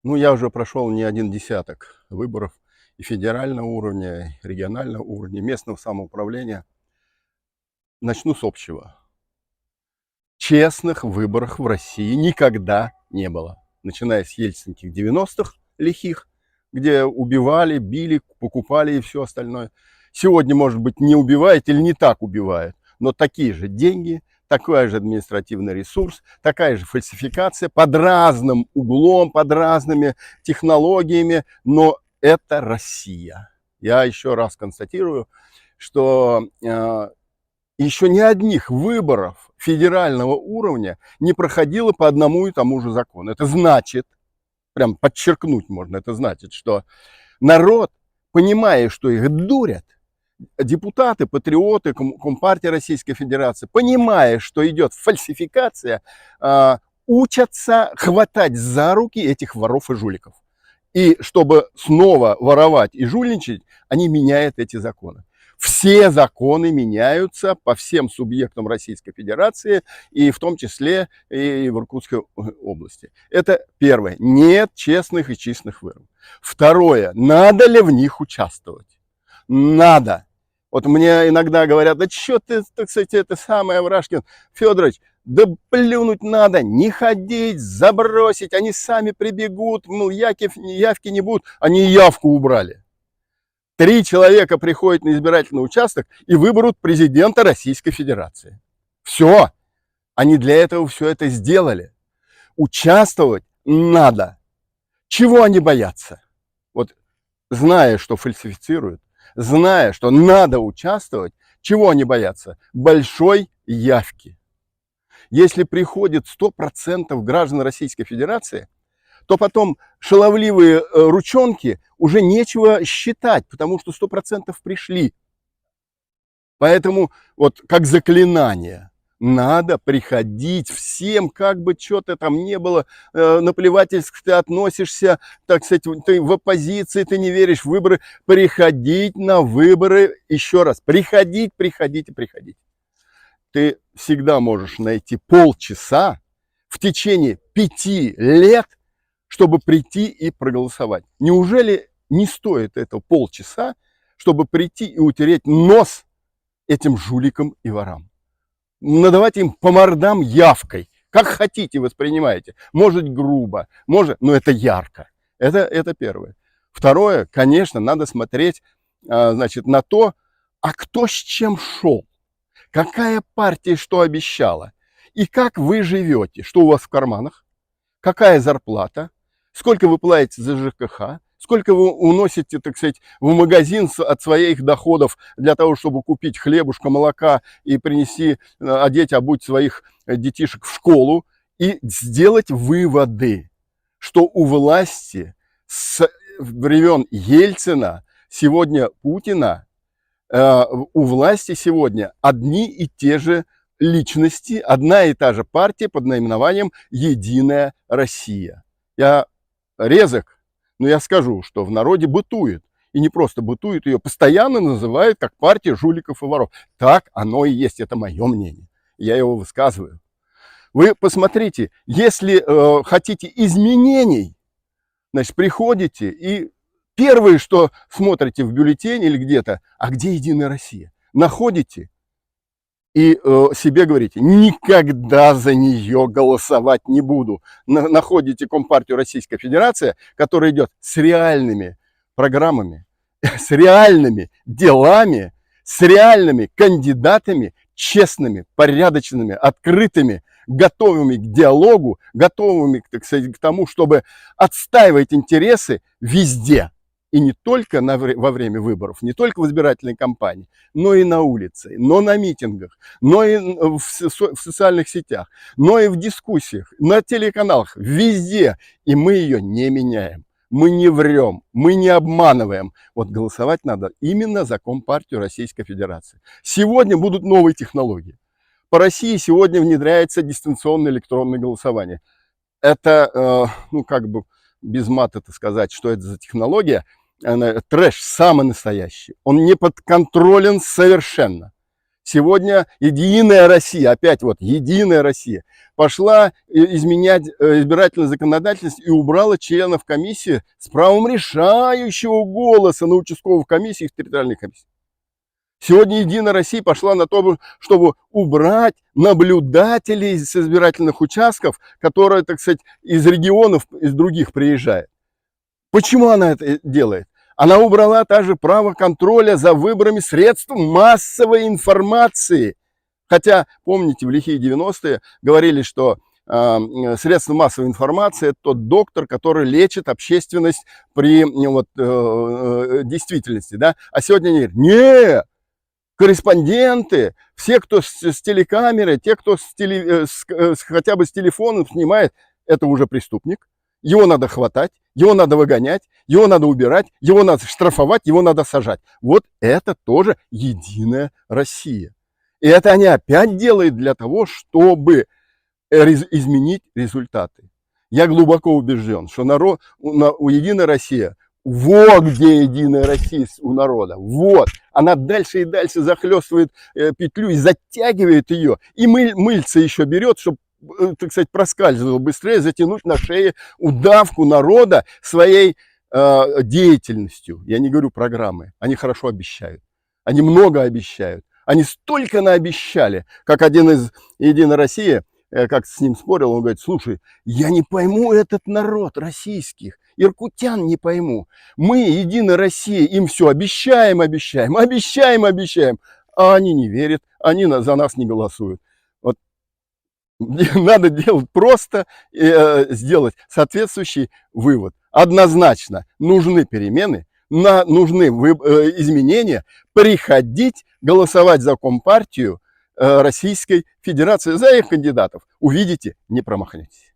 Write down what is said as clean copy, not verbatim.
Ну, я уже прошел не один десяток выборов и федерального уровня, и регионального уровня, местного самоуправления. Начну с общего. Честных выборов в России никогда не было. Начиная с ельцинских 90-х лихих, где убивали, били, покупали и все остальное. Сегодня, может быть, не убивает или не так убивают, но такие же деньги, такой же административный ресурс, такая же фальсификация под разным углом, под разными технологиями, но это Россия. Я еще раз констатирую, что еще ни одних выборов федерального уровня не проходило по одному и тому же закону. Это значит, прям подчеркнуть можно, это значит, что народ, понимая, что их дурят, депутаты, патриоты, Компартия Российской Федерации, понимая, что идет фальсификация, учатся хватать за руки этих воров и жуликов. И чтобы снова воровать и жульничать, они меняют эти законы. Все законы меняются по всем субъектам Российской Федерации, и в том числе и в Иркутской области. Это первое. Нет честных и честных выборов. Второе. Надо ли в них участвовать? Надо. Вот мне иногда говорят, да что ты, так сказать, это самое, Врашкин, Федорович, да плюнуть надо, не ходить, забросить, они сами прибегут, мол, явки не будут, они явку убрали. 3 человека приходят на избирательный участок и выберут президента Российской Федерации. Все. Они для этого все это сделали. Участвовать надо. Чего они боятся? Вот зная, что фальсифицируют, зная, что надо участвовать, чего они боятся? Большой явки. Если приходит 100% граждан Российской Федерации, то потом шаловливые ручонки уже нечего считать, потому что 100% пришли. Поэтому вот как заклинание надо приходить всем, как бы что-то там не было, наплевательски ты относишься, так сказать, ты в оппозиции, ты не веришь в выборы, приходить на выборы, еще раз, приходить. Ты всегда можешь найти полчаса в течение 5 лет, чтобы прийти и проголосовать. Неужели не стоит этого полчаса, чтобы прийти и утереть нос этим жуликам и ворам? Надавать им по мордам явкой. Как хотите воспринимаете. Может грубо, может, но это ярко. Это первое. Второе, конечно, надо смотреть, значит, на то, а кто с чем шел. Какая партия что обещала. И как вы живете. Что у вас в карманах. Какая зарплата. Сколько вы платите за ЖКХ, сколько вы уносите, так сказать, в магазин от своих доходов для того, чтобы купить хлебушка, молока и принести, одеть, обуть своих детишек в школу, и сделать выводы, что у власти с времен Ельцина, сегодня Путина, у власти сегодня одни и те же личности, одна и та же партия под наименованием «Единая Россия». Я резок, но я скажу, что в народе бытует. И не просто бытует, ее постоянно называют как партия жуликов и воров. Так оно и есть, это мое мнение. Я его высказываю. Вы посмотрите, если хотите изменений, значит, приходите и первое, что смотрите в бюллетене или где-то, а где Единая Россия? Находите и себе говорите, никогда за нее голосовать не буду. Находите Компартию Российской Федерации, которая идет с реальными программами, с реальными делами, с реальными кандидатами, честными, порядочными, открытыми, готовыми к диалогу, готовыми, так сказать, к тому, чтобы отстаивать интересы везде. И не только во время выборов, не только в избирательной кампании, но и на улице, но на митингах, но и в социальных сетях, но и в дискуссиях, на телеканалах, везде. И мы ее не меняем. Мы не врем, мы не обманываем. Вот голосовать надо именно за Компартию Российской Федерации. Сегодня будут новые технологии. По России сегодня внедряется дистанционное электронное голосование. Это, ну как бы без мата сказать, что это за технология. Трэш самый настоящий. Он не подконтролен совершенно. Сегодня Единая Россия, опять вот Единая Россия, пошла изменять избирательное законодательство и убрала членов комиссии с правом решающего голоса на участковых комиссиях и территориальных комиссиях. Сегодня Единая Россия пошла на то, чтобы убрать наблюдателей с избирательных участков, которые, так сказать, из регионов, из других приезжают. Почему она это делает? Она убрала также право контроля за выборами средств массовой информации. Хотя, помните, в лихие 90-е говорили, что средства массовой информации – это тот доктор, который лечит общественность при действительности. Да? А сегодня они говорят, нет, корреспонденты, все, кто с телекамеры, те, кто хотя бы с телефоном снимает, это уже преступник. Его надо хватать, его надо выгонять, его надо убирать, его надо штрафовать, его надо сажать. Вот это тоже Единая Россия. И это они опять делают для того, чтобы изменить результаты. Я глубоко убежден, что у Единой России, вот где Единая Россия у народа, вот. Она дальше и дальше захлестывает петлю и затягивает ее. И мыльца еще берет, чтобы, так сказать, проскальзывал быстрее, затянуть на шее удавку народа своей деятельностью. Я не говорю программы. Они хорошо обещают. Они много обещают. Они столько наобещали, как один из Единой России, как с ним спорил, он говорит, слушай, я не пойму этот народ российских, иркутян не пойму. Мы, Единая Россия, им все обещаем, а они не верят, они за нас не голосуют. Вот. Надо делать просто, сделать соответствующий вывод. Однозначно нужны перемены, нужны изменения, приходить голосовать за Компартию Российской Федерации, за их кандидатов. Увидите, не промахнетесь.